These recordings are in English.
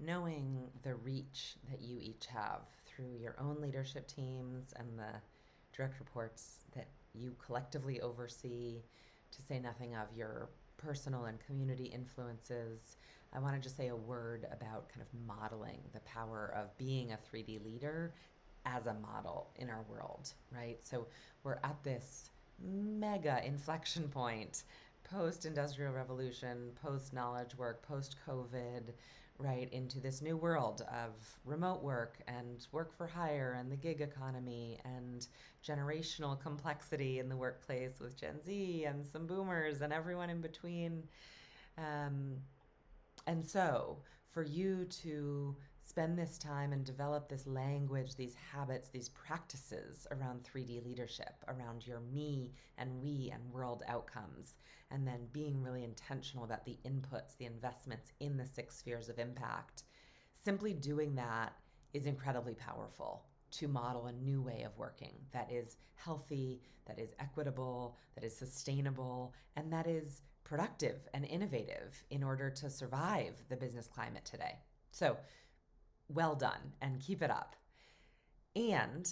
knowing the reach that you each have through your own leadership teams and the direct reports that you collectively oversee, to say nothing of your personal and community influences, I want to just say a word about kind of modeling the power of being a 3D leader as a model in our world, right? So we're at this mega inflection point, post industrial revolution, post knowledge work, post COVID, right, into this new world of remote work and work for hire and the gig economy and generational complexity in the workplace with Gen Z and some boomers and everyone in between. Um, and so, for you to spend this time and develop this language, these habits, these practices around 3D leadership, around your me and we and world outcomes, and then being really intentional about the inputs, the investments in the 6 spheres of impact, simply doing that is incredibly powerful to model a new way of working that is healthy, that is equitable, that is sustainable, and that is productive and innovative in order to survive the business climate today. So, well done and keep it up. And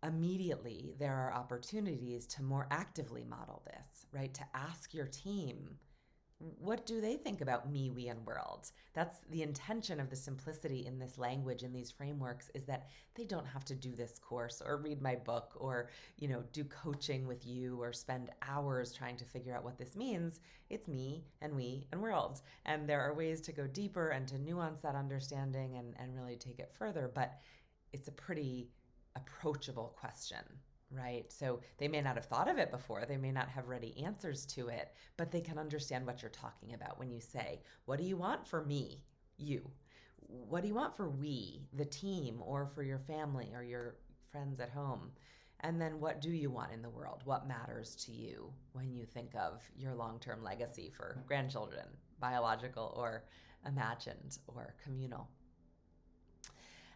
immediately there are opportunities to more actively model this, right? To ask your team, what do they think about me, we, and world? That's the intention of the simplicity in this language, in these frameworks, is that they don't have to do this course or read my book or, do coaching with you or spend hours trying to figure out what this means. It's me and we and world. And there are ways to go deeper and to nuance that understanding and really take it further. But it's a pretty approachable question, right? So they may not have thought of it before, they may not have ready answers to it, but they can understand what you're talking about when you say, what do you want for me, you? What do you want for we, the team, or for your family or your friends at home? And then what do you want in the world? What matters to you when you think of your long-term legacy for grandchildren, biological or imagined or communal?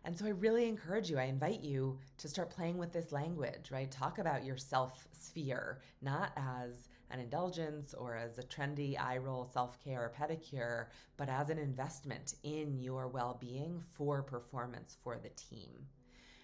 And so I really encourage you, I invite you to start playing with this language, right? Talk about your self sphere, not as an indulgence or as a trendy eye roll self-care or pedicure, but as an investment in your well-being for performance for the team.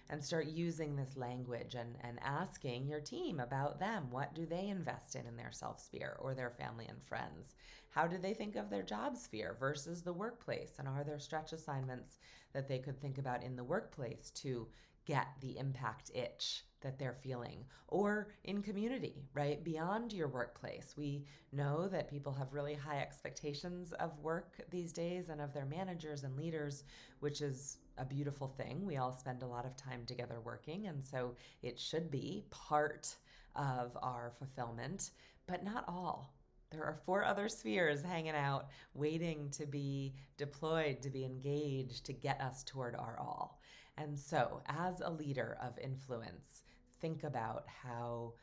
And start using this language and asking your team about them. What do they invest in their self sphere or their family and friends? How do they think of their job sphere versus the workplace? And are there stretch assignments that they could think about in the workplace to get the impact itch that they're feeling, or in community, right? Beyond your workplace. We know that people have really high expectations of work these days and of their managers and leaders, which is a beautiful thing. We all spend a lot of time together working, and so it should be part of our fulfillment, but not all. There are 4 other spheres hanging out, waiting to be deployed, to be engaged, to get us toward our all. And so, as a leader of influence, think about how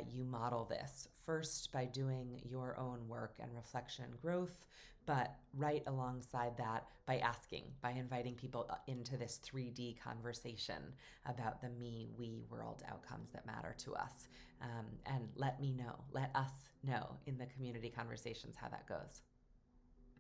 you model this. First, by doing your own work and reflection and growth, but right alongside that, by asking, by inviting people into this 3D conversation about the me, we, world outcomes that matter to us. And let us know in the community conversations how that goes.